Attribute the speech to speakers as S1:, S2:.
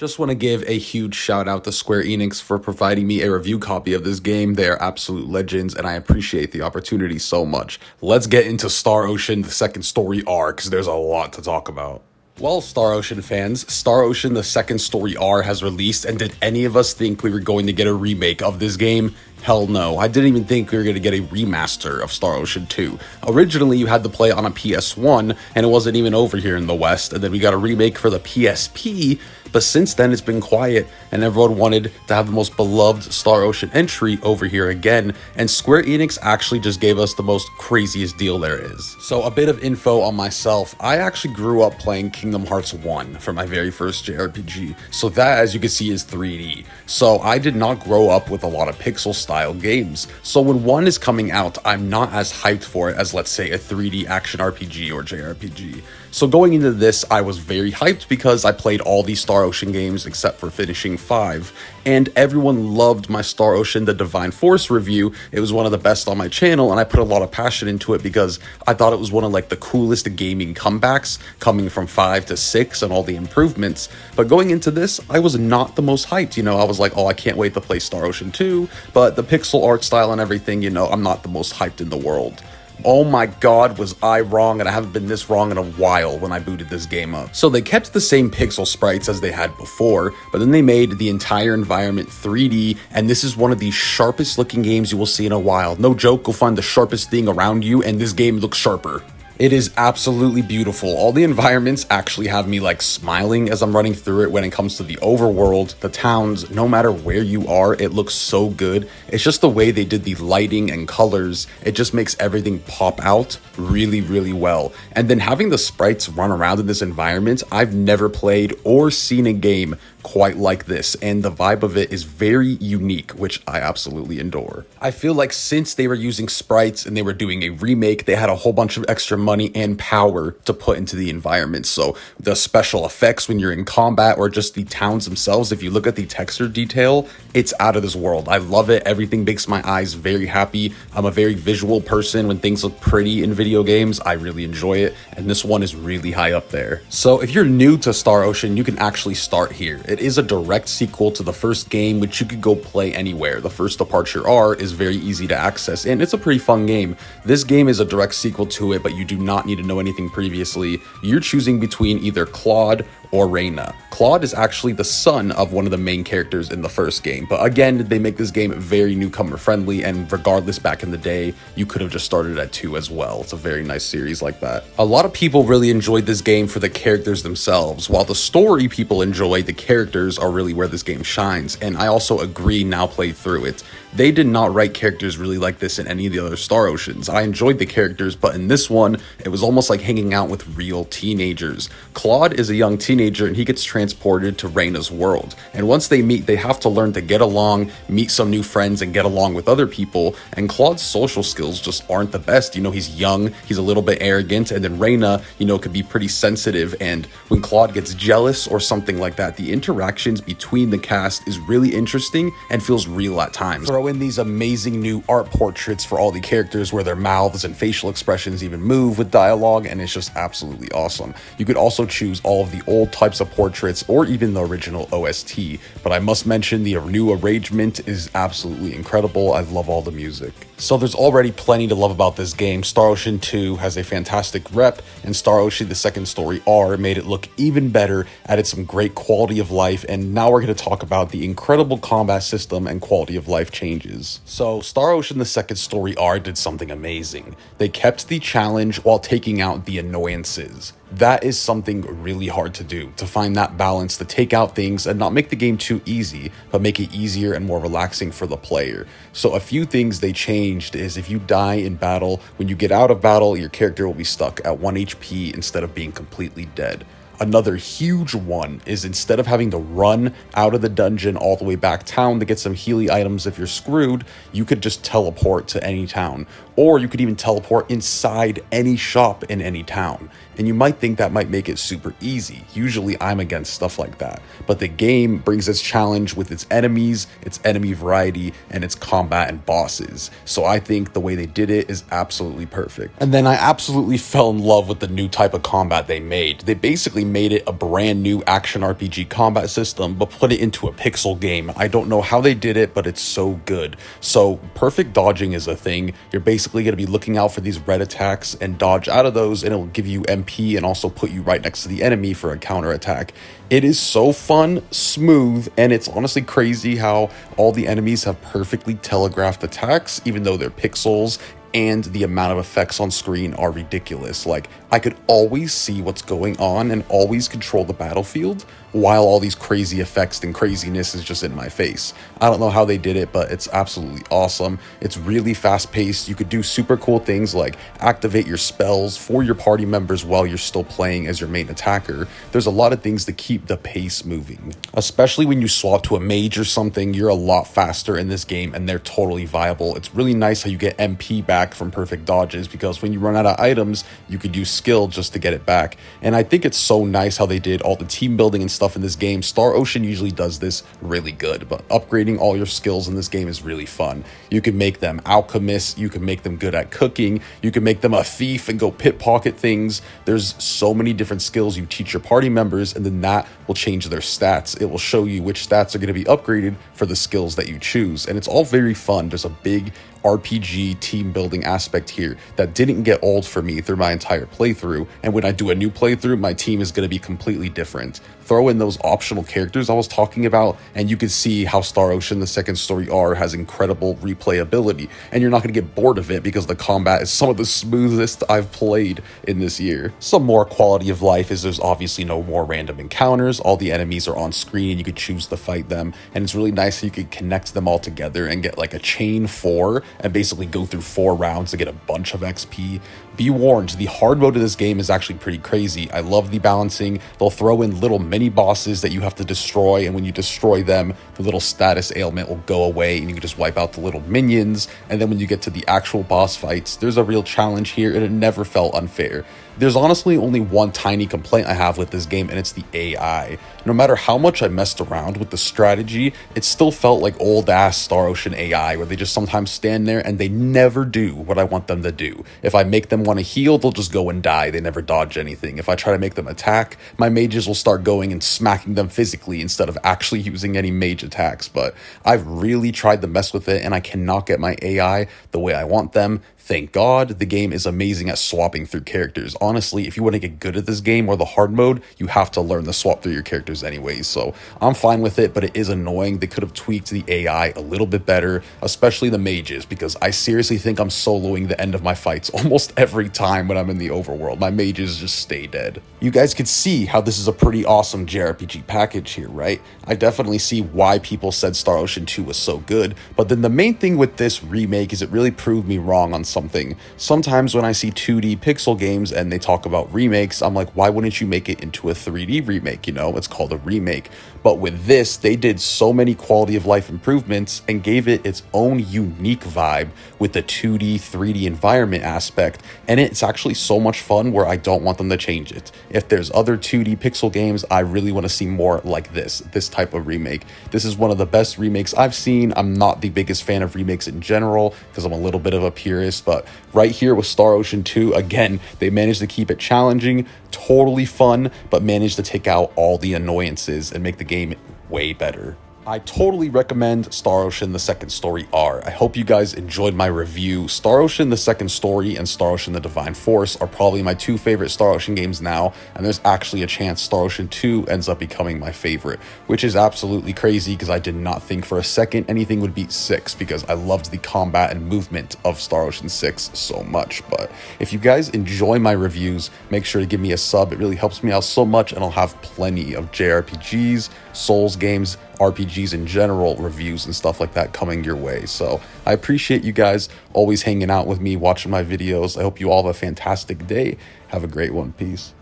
S1: Just want to give a huge shout out to Square Enix for providing me a review copy of this game. They are absolute legends, and I appreciate the opportunity so much. Let's get into Star Ocean, the second story arc, because there's a lot to talk about. Well, Star Ocean fans, Star Ocean the Second Story R has released, and did any of us think we were going to get a remake of this game? Hell no. I didn't even think we were going to get a remaster of Star Ocean 2. Originally, you had to play it on a PS1, and it wasn't even over here in the West, and then we got a remake for the PSP, but since then it's been quiet, and everyone wanted to have the most beloved Star Ocean entry over here again, and Square Enix actually just gave us the most craziest deal there is. So a bit of info on myself. I actually grew up playing Kingdom Hearts 1 for my very first JRPG, so that, as you can see, is 3D. So I did not grow up with a lot of pixel style games, so when 1 is coming out, I'm not as hyped for it as, let's say, a 3D action RPG or JRPG. So going into this, I was very hyped because I played all these Star Ocean games except for finishing 5, and everyone loved my Star Ocean The Divine Force review. It was one of the best on my channel, and I put a lot of passion into it because I thought it was one of like the coolest gaming comebacks, coming from 5 to 6 and all the improvements. But going into this, I was not the most hyped. I was like, oh, I can't wait to play Star Ocean 2, but the pixel art style and everything, I'm not the most hyped in the world. Oh my god, was I wrong, and I haven't been this wrong in a while when I booted this game up. So they kept the same pixel sprites as they had before, but then they made the entire environment 3D, and this is one of the sharpest looking games you will see in a while. No joke, go find the sharpest thing around you, and this game looks sharper. It is absolutely beautiful. All the environments actually have me like smiling as I'm running through it when it comes to the overworld, the towns, no matter where you are, it looks so good. It's just the way they did the lighting and colors. It just makes everything pop out really, really well. And then having the sprites run around in this environment, I've never played or seen a game quite like this, and the vibe of it is very unique, which I absolutely adore. I feel like since they were using sprites and they were doing a remake, they had a whole bunch of extra money and power to put into the environment. So the special effects when you're in combat, or just the towns themselves, if you look at the texture detail, it's out of this world. I love it. Everything makes my eyes very happy. I'm a very visual person. When things look pretty in video games, I really enjoy it, and this one is really high up there. So if you're new to Star Ocean, you can actually start here. It is a direct sequel to the first game, which you could go play anywhere. The first Departure R is very easy to access, and it's a pretty fun game. This game is a direct sequel to it, but you do not need to know anything previously. You're choosing between either Claude or Reyna. Claude is actually the son of one of the main characters in the first game, but again, they make this game very newcomer friendly, and regardless, back in the day, you could have just started at 2 as well. It's a very nice series like that. A lot of people really enjoyed this game for the characters themselves. While the story people enjoy, the characters are really where this game shines, and I also agree now played through it. They did not write characters really like this in any of the other Star Oceans. I enjoyed the characters, but in this one, it was almost like hanging out with real teenagers. Claude is a young teenager, and he gets transported to Reyna's world. And once they meet, they have to learn to get along, meet some new friends, and get along with other people. And Claude's social skills just aren't the best. He's young, he's a little bit arrogant, and then Reyna, could be pretty sensitive. And when Claude gets jealous or something like that, the interactions between the cast is really interesting and feels real at times. Throw in these amazing new art portraits for all the characters where their mouths and facial expressions even move with dialogue, and it's just absolutely awesome. You could also choose all of the old types of portraits or even the original OST, but I must mention the new arrangement is absolutely incredible. I love all the music. So there's already plenty to love about this game. Star Ocean 2 has a fantastic rep, and Star Ocean The Second Story R made it look even better, added some great quality of life, and now we're going to talk about the incredible combat system and quality of life changes. So Star Ocean The Second Story R did something amazing. They kept the challenge while taking out the annoyances. That is something really hard to do, to find that balance, to take out things and not make the game too easy, but make it easier and more relaxing for the player. So a few things they changed is if you die in battle, when you get out of battle, your character will be stuck at 1 HP instead of being completely dead. Another huge one is instead of having to run out of the dungeon all the way back town to get some Healy items if you're screwed, you could just teleport to any town. Or you could even teleport inside any shop in any town. and you might think that might make it super easy. Usually I'm against stuff like that, but the game brings its challenge with its enemies, its enemy variety, and its combat and bosses. So I think the way they did it is absolutely perfect. And then I absolutely fell in love with the new type of combat they made. They basically made it a brand new action RPG combat system, but put it into a pixel game. I don't know how they did it, but it's so good. So perfect dodging is a thing. You're basically going to be looking out for these red attacks and dodge out of those, and it'll give you MP and also put you right next to the enemy for a counter attack. It is so fun, smooth, and it's honestly crazy how all the enemies have perfectly telegraphed attacks, even though they're pixels, and the amount of effects on screen are ridiculous. Like, I could always see what's going on and always control the battlefield while all these crazy effects and craziness is just in my face. I don't know how they did it, but it's absolutely awesome. It's really fast paced. You could do super cool things like activate your spells for your party members while you're still playing as your main attacker. There's a lot of things to keep the pace moving. Especially when you swap to a mage or something, you're a lot faster in this game and they're totally viable. It's really nice how you get MP back from perfect dodges, because when you run out of items, you could use skill just to get it back. And I think it's so nice how they did all the team building and stuff in this game. Star Ocean usually does this really good, but upgrading all your skills in this game is really fun. You can make them alchemists, you can make them good at cooking, you can make them a thief and go pickpocket things. There's so many different skills you teach your party members, and then that will change their stats. It will show you which stats are going to be upgraded for the skills that you choose, and it's all very fun. There's a big RPG team building aspect here that didn't get old for me through my entire playthrough, and when I do a new playthrough, my team is going to be completely different. Throw in those optional characters I was talking about, and you can see how Star Ocean the Second Story R has incredible replayability, and you're not going to get bored of it because the combat is some of the smoothest I've played in this year. Some more quality of life is there's obviously no more random encounters. All the enemies are on screen and you could choose to fight them, and it's really nice that you could connect them all together and get like a chain 4 and basically go through 4 rounds to get a bunch of XP. Be warned, the hard mode of this game is actually pretty crazy. I love the balancing. They'll throw in little mini bosses that you have to destroy, and when you destroy them, the little status ailment will go away and you can just wipe out the little minions. And then when you get to the actual boss fights, there's a real challenge here, and it never felt unfair. There's honestly only one tiny complaint I have with this game, and it's the AI. No matter how much I messed around with the strategy, it still felt like old-ass Star Ocean AI, where they just sometimes stand there and they never do what I want them to do. If I make them want to heal, they'll just go and die. They never dodge anything. If I try to make them attack, my mages will start going and smacking them physically instead of actually using any mage attacks. But I've really tried to mess with it, and I cannot get my AI the way I want them. Thank God, the game is amazing at swapping through characters. Honestly, if you want to get good at this game or the hard mode, you have to learn to swap through your characters anyways. So I'm fine with it, but it is annoying. They could have tweaked the AI a little bit better, especially the mages, because I seriously think I'm soloing the end of my fights almost every time when I'm in the overworld. My mages just stay dead. You guys could see how this is a pretty awesome JRPG package here, right? I definitely see why people said Star Ocean 2 was so good, but then the main thing with this remake is it really proved me wrong on something. Sometimes when I see 2D pixel games and they talk about remakes, I'm like, why wouldn't you make it into a 3D remake? You know, it's called a remake. But with this, they did so many quality of life improvements and gave it its own unique vibe with the 2D, 3D environment aspect. And it's actually so much fun where I don't want them to change it. If there's other 2D pixel games, I really want to see more like this type of remake. This is one of the best remakes I've seen. I'm not the biggest fan of remakes in general because I'm a little bit of a purist, but right here with Star Ocean 2, again, they managed to keep it challenging, totally fun, but managed to take out all the annoyances and make the game way better. I totally recommend Star Ocean The Second Story R. I hope you guys enjoyed my review. Star Ocean The Second Story and Star Ocean The Divine Force are probably my 2 favorite Star Ocean games now, and there's actually a chance Star Ocean 2 ends up becoming my favorite, which is absolutely crazy because I did not think for a second anything would beat 6 because I loved the combat and movement of Star Ocean 6 so much. But if you guys enjoy my reviews, make sure to give me a sub. It really helps me out so much, and I'll have plenty of JRPGs, Souls games, RPGs in general, reviews and stuff like that coming your way. So I appreciate you guys always hanging out with me, watching my videos. I hope you all have a fantastic day. Have a great one. Peace.